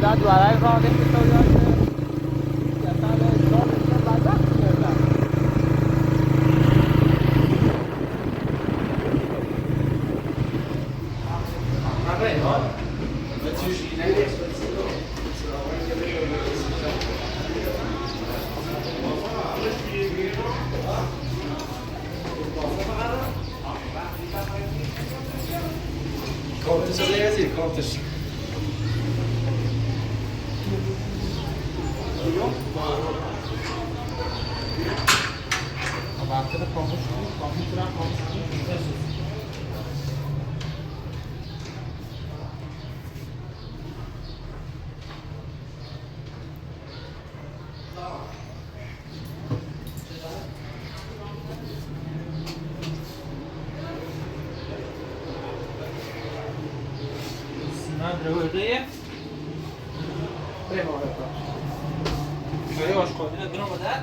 بعد برای راه نمی‌تونم یا سال سال بعد میاد. Kommt så det är till kommt. Abartıda komputer Android. Premo ora. Io ascolto, andiamo da.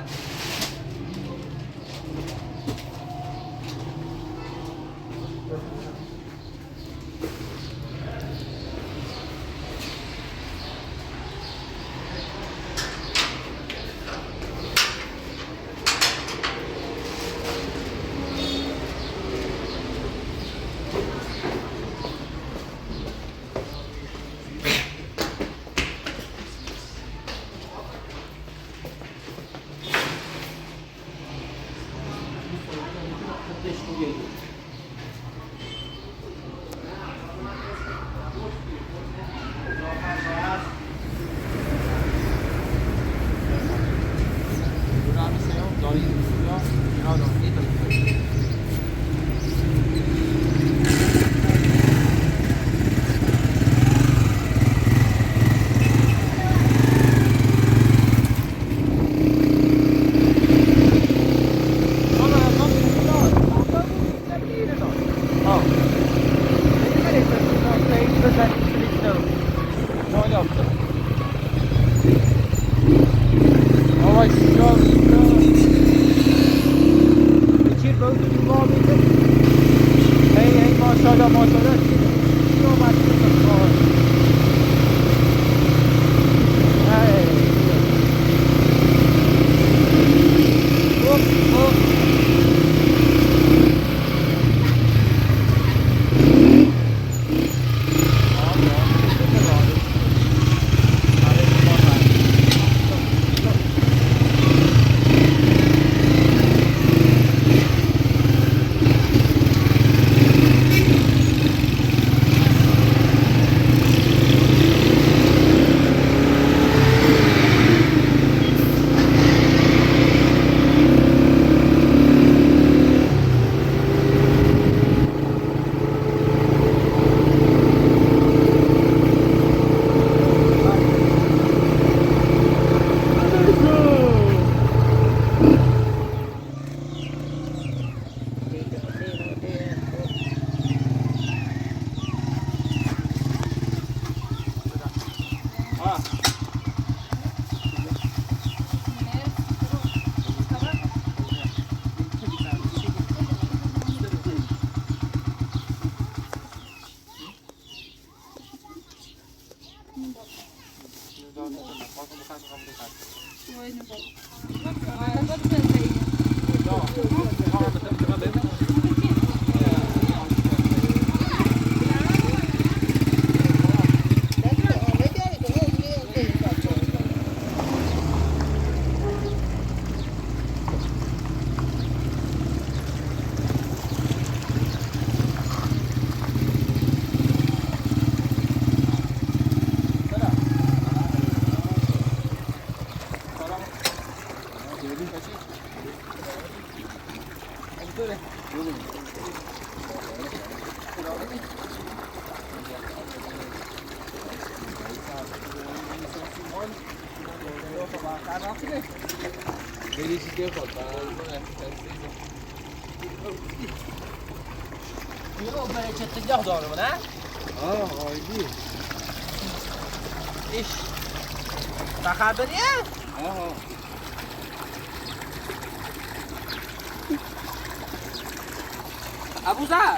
ابوذر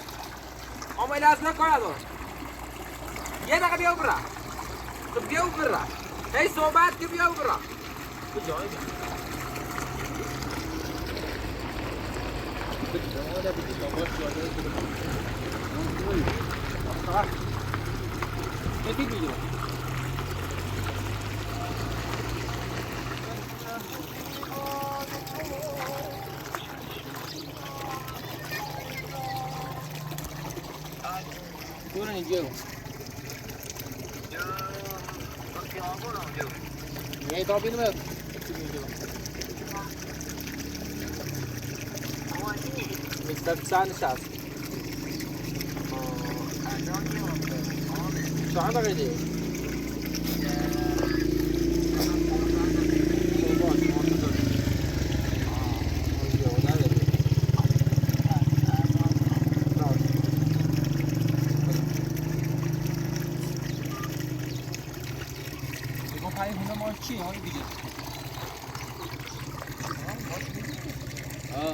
آمایل از من کار ندارم. یه دقیقه بیا برا. خب بیا و برا هی صحبت که بیا و برا کجایی Turun hijau. Pakai apa orang hijau? Ini topi ni ber. Oh ini. Mr. San Shas. Oh, ada ni orang. Sana tak ada.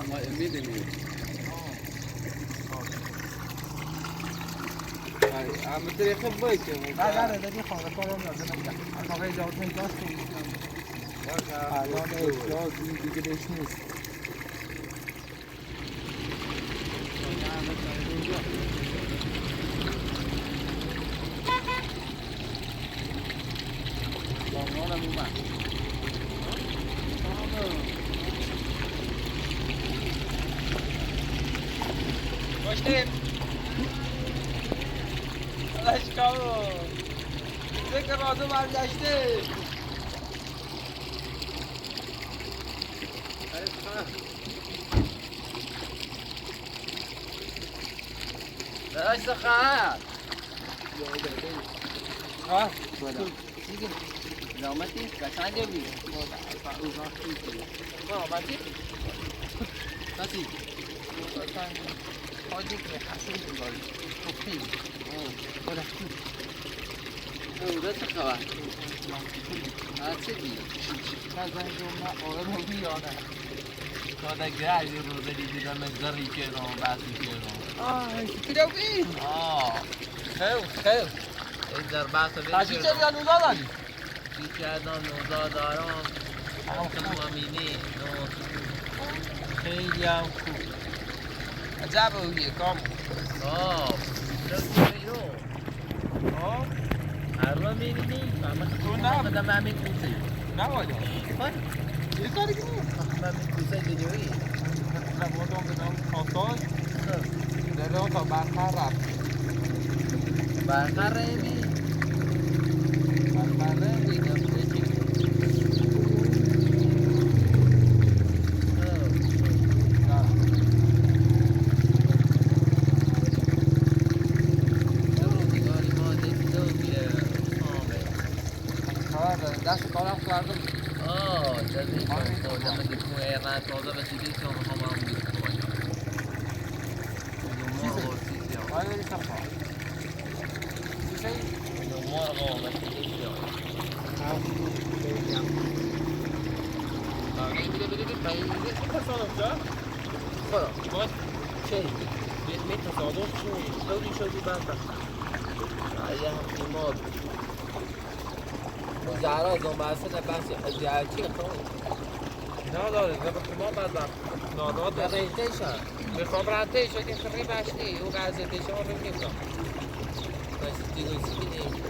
ما میدونیم اما طریقه باید که نه دادی خانه کارم لازم نمیدم آقای اجازه پیداست الان اجازه دیگه بهش نیست Bangunan rumah. Başlayın. Aşkım. Tekrar adım varlaştı. Aç sakat. Ha? Böyle. زحمتی قشنگه بی زحمتی نسی قشنگ حاجی که حسین بگاری خیلی بله او چه خبر چه بی نزن جمعه آره بی یا نه کادا گرای روزه دیدم زری کردم بحثی کردم کجا بی خیل این در بحث بی کردم بیچردان نوزاداران امینی خیلی هم خوب عجب اویه کام چرا هر میرینی تو نه بدم همین کوسه نه والا یه کاری کنیم همین کوسه دیگهی نمادم بدم خاصاش دلو تا برخر رفت برخر رمی برخر رمی دست کارم کردم جدید کردم دیگه تو ایران تازه رسیدی که اونها هم میگن آیا بری سفر چیزی نمار آقا رسیدی که بده باید تصادف جا خدا باید چه می تصادف چه دوری شدی بنده آیا هم ایماد زهرا دنبالسه بحث جهتی خواهی نداره زبا کما بدم ناداد رنتیشن میخوام رنتیشن که خیلی بشنی او قرضتیشن رو میکنم بس دیگوسی بینیم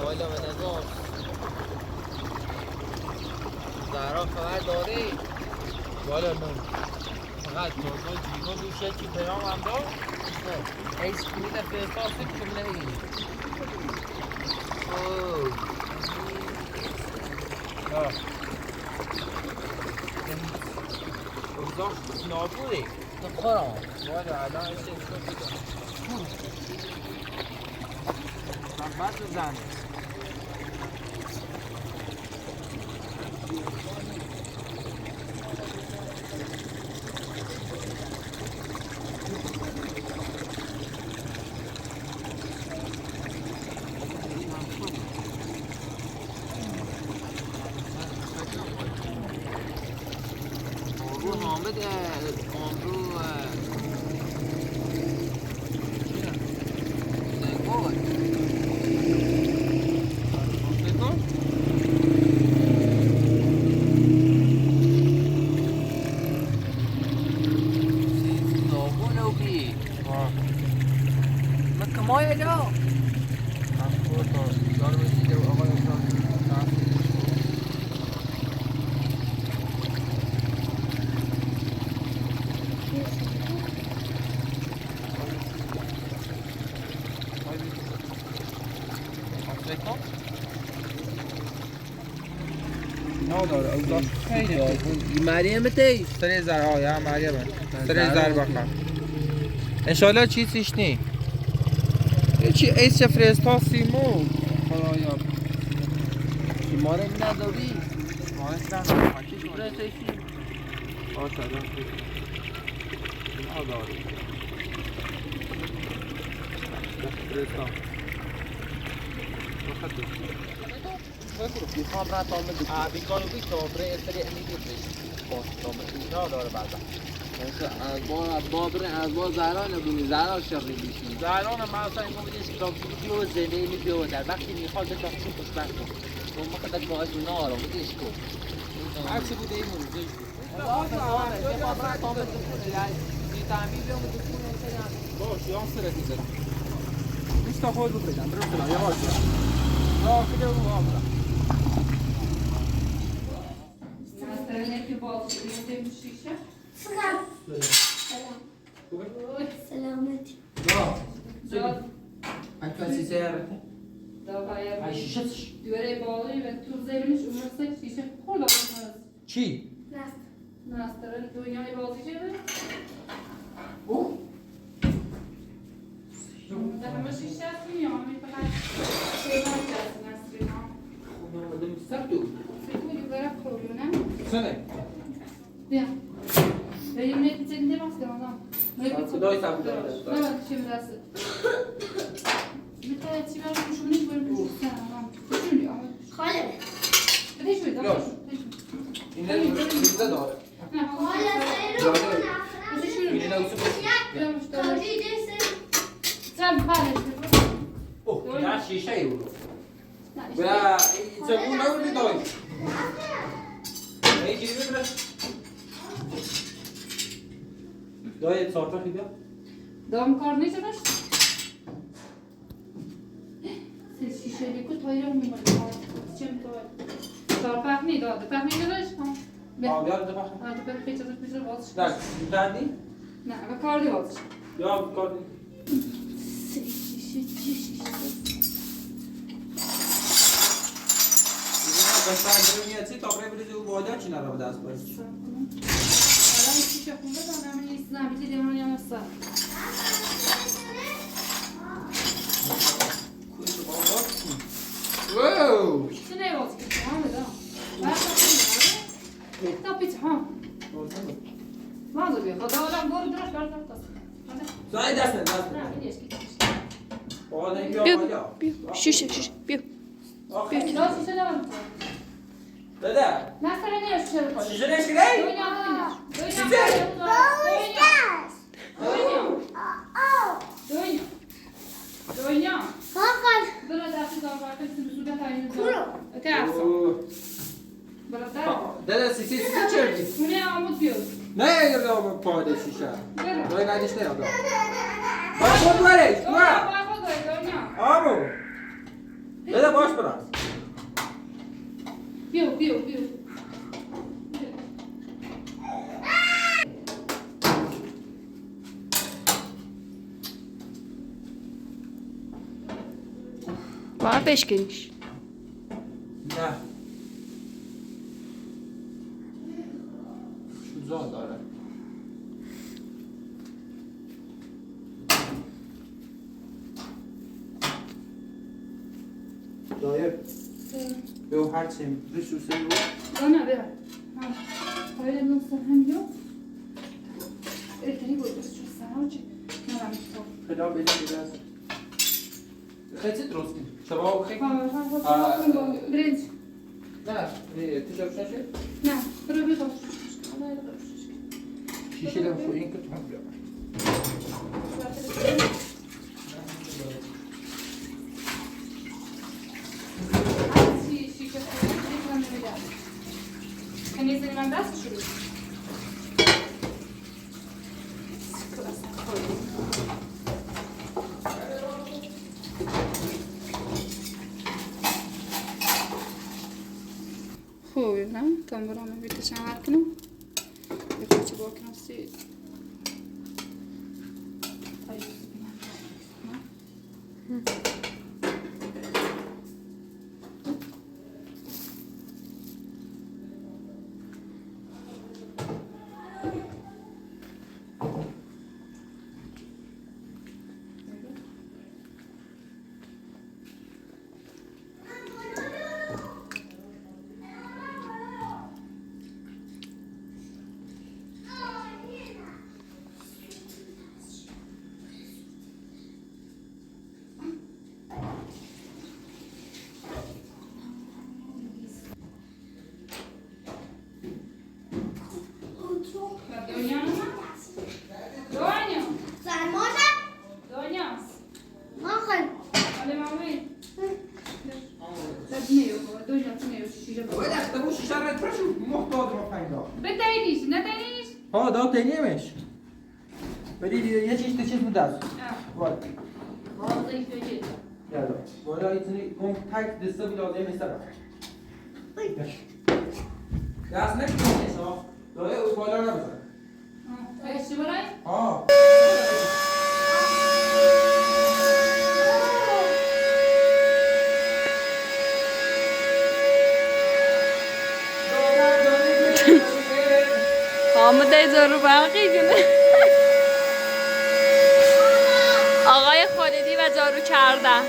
والا به نظام زهرا خبر داری؟ والا من فقط نازا جیگا دوشه که پیام هم دار؟ نه ایس کنیده فرستاسه که نمیگیری اوه اوزا نابوده نخورم والا الان ایسه ایسه بگم زنبت بزنه حامد آمرو چی؟ من کمای جا مفهوم تو دارم دیگه آقای اصلا نداره اوضاع خیلی مریم تی سر زر ها یا مریم سر زر بخوام انشالله چیزیش نی چی ایس فرستا سیمو خدایا ماره نداری مارش ندارم چی فرستشی آسا دارم نداری فرستا میخوام را تا مدو بیکارو بیتو بره سری امیدی اینا داره بعدا از با زهران نبونی زهران شغلی بیشیم زهران من اصلا اینو بدیش که بیو زنده بیو در وقتی میخواد به تاکسی خوشبخت کن تو ما خدت باید اونا آرام بدیش کن عکس بوده این موردش باش یا سرت میذارم نیست تا خود رو بدم برو بلا یواش راه کده رو ها برم سلامتی کسی سیاره دوره باقی و تو زمینش اون شیشه خورد چی؟ نسترن دنیای بازی کرده او؟ ده همه شیشه هست میام فقط شیران هست نسترین ها سبتو سکوی برای کرونا سنه بیا بریم نیت چنده باز کنم صدای سبتو داره نه من چی میرسه میتونه چی برای کشونی بریم کشونی خاله بدهش بید این ریزه داره خاله این نوسه اوه نه شیشه ای اونو و این چکون نبودی دایی این چیزی ببره دایی ساعتا خیده دام کار نیست داشت شیشه لیکو تایر رو میمونه چه میتونه دار پخنی داده پخنی نداشت آبیار ده بخیر تو برای پیچه پیچه بازش نه دردی؟ نه اگه کار دی بازش یا کار بستر میاد سی تا بریزی او بادا چی نرا به دست باشه الان شیشه خونده دارم این زنبیلی دیوانی هم هست کوی تو بابا واو چی نیواز که هم بدا تا پیچه ها مازو بیا خدا آدم برو درش برد زای دست نه دست نه بیدیش که بادا این بیا بادا شیشه بیا آخه دو شیشه دارم بده نه سر نیاش شیشه رو کنی شیشه نشکی دی؟ دنیا خاقل بلا دستی دار باید کسی بسوده تایین دار که افسا بلا در دادا سی چردی اونه آمود بیاد نه یه رو پاده شیشه برو دای بعدش نه آدم باش خود برش دنیا تو باید خود داری دنیا آمو بده باش براز بیو باید بشکنیش نه شوزا داره دایر به هر چی ریشو سیرو دنیا بیا باید نوسته هم بیو ارتنی بود بس چون سرها چی نرم تو خدا بده از خیلی درست کن شبا خیلی برنج نه تو جاب شاشه نه برو بیو شیشه رو خو این که تو هم بیا من دست شروع Tam برام بیت چند وقت کنم. یه چی باکنم سی. ها داد تنیمش بدید یه چیز تو چیز میدست وای یالا بالا ایتونی کم تک دسته بی لازم نیست دست نکنیش ها داره او بالا نبزن چی برای؟ ها حامد زارو برقی کنه آقای خالدی و زارو کردن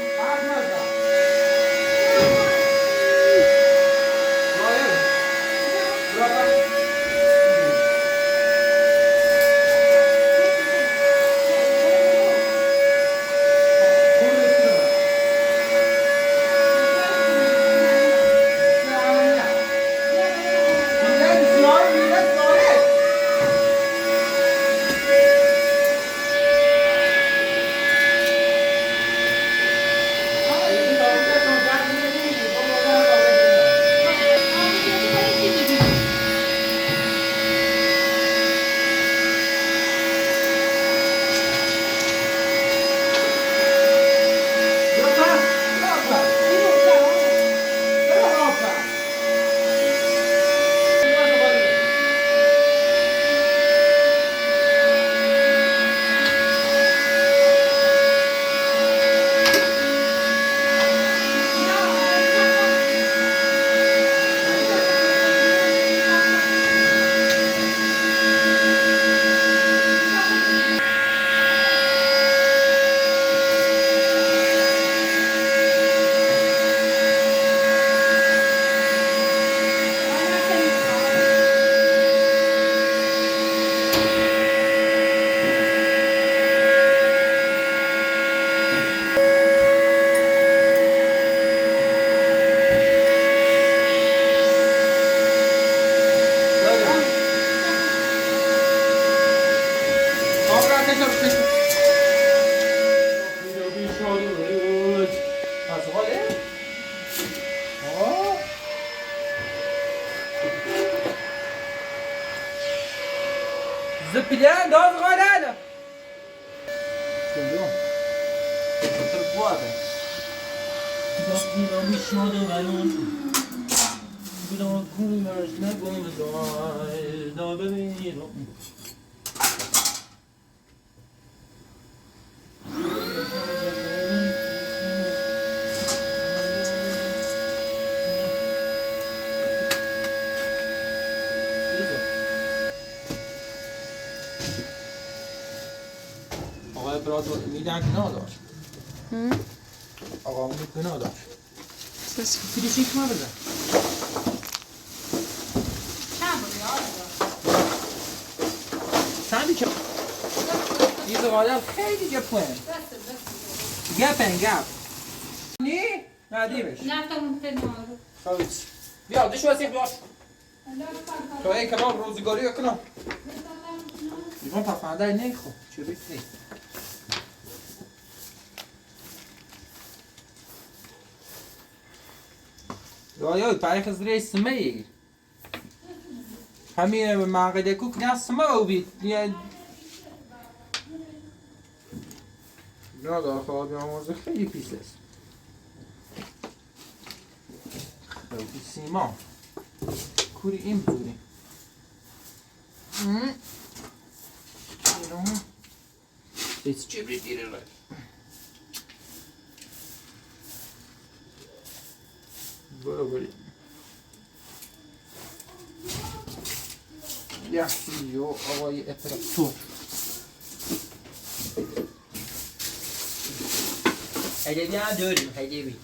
زبلان داز غلاله شنو البوابه داخل میشاد و الان بودم کومش نگم دا ببینید برات میدن گناه داشت آقا اون گناه داشت فیلیشیک ما بزن سندی که این زغالم خیلی گپن گپ نی؟ ندیمش نفتمون خیلی مارو خالص بیا دشو واسه بیاش تو ای کباب روزگاری کنم ایوان پفنده نیخو چه بیتی یا برای خزری سمی همین معقده کوک نه سما بید نه داره خواهد بیاموزه خیلی پیس است خیلی سیما کوری این بزوری It's chibri dire right. برو بریم یخی و آقای اپراتور هدیه هم داریم هدیه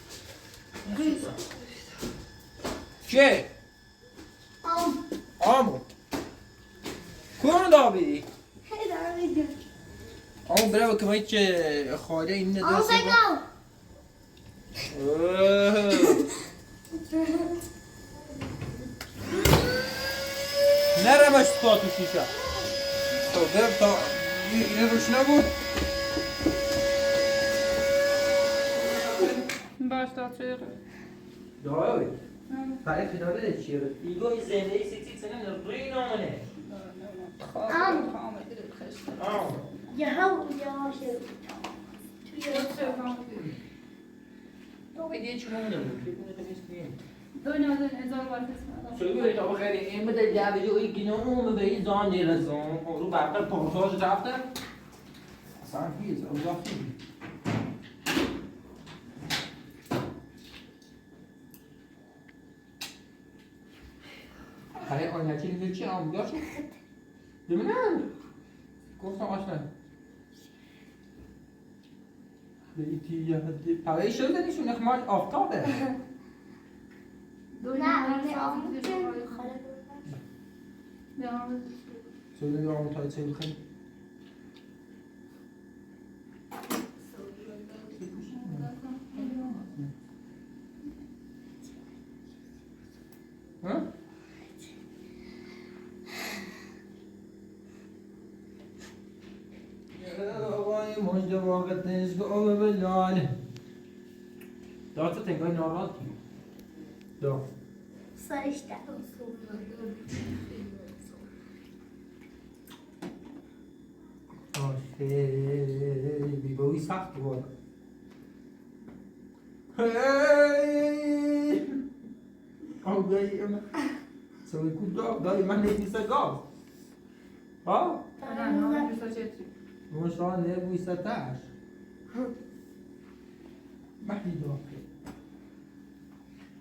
چه؟ آمو کون دابی؟ آمو برای که باید چه خاله این ندرسه نرمش تا تو شیشه تو برم تا این روش نبود باش تا چه دایی برای خداله چیه ایگوی زنده سی سنه روی نامنه تو بدین چی مونده بود دنیا هزار بار قسمت سوی تا بخیر این بده جوی جوی گینونو به زان دیرزون رو برقر پارتاج رفتن اصلا هیز اوضاخی برای آنیتی نیده چی آموزا شد؟ ببینم گفتم آشنا خیلی یه پرهی شده نیشون اخمال آفتابه سوی دو آمو تایی چه بخیم مجد واقع تنشگ آب بلاله دار تو تنگای نارات دار سرش در بیبایی سخت بود هی آب دایی اما سوی کود دایی من نیسته گاز ها؟ نه بیستا چه مشتاق نبویسته تاش مهدی دار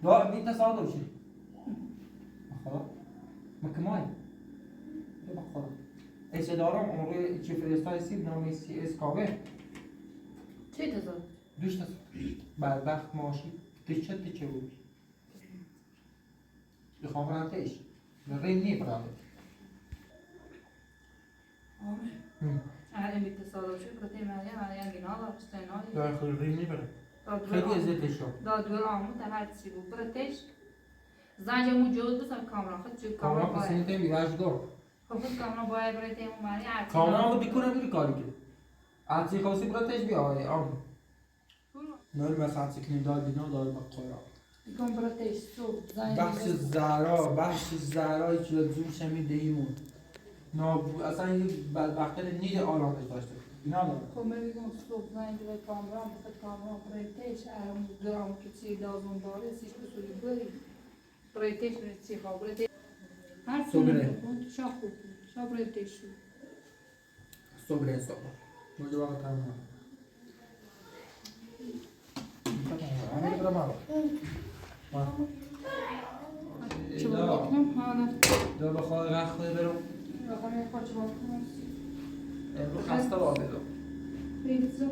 دار بی تصادف شد خلاص مکمای خلاص ایسه دارم عمره چی فرستای سیب نامی سی اس کاوه چه تصادف؟ دوش تصادف بدبخت ماشی دیچه چه بود بخوام رنتش ریم نی برامه این بیت تصادف شد برای مریم گناه داشتنایی داخل ریم نی برام خیلی ازتش شد دادور آمود در هر چی بود براتش زنج مو جود بسم کامران خود چه کامران کامران پسینی باید تیم بیواش دو خود کامران باید برای تیم ماری هر کامران خود دیکونه میری کاری که آتی خواستی براتش بیای آم نور مثلا سکنی داد بینا داد بقیرا کام براتش صبح زنج بخش زهرا چیز زوش همی دیمون نابو اصلا یه بدبخته نید آرامش داشته اینا داره خب میگم صبح زنج به کامران بخد کامران براتش درام که چی لازم داره سیش بسوری بری براتش چی خواب براتش هر سونه بود شا خوب شا براتش شد صبح مجھے وقت تھا چه بکنم حالا دو بخواه رخ خواهی برو بخوام یه پاچه بکنم امرو خسته باقی دو پیزا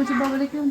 چه بابا کنم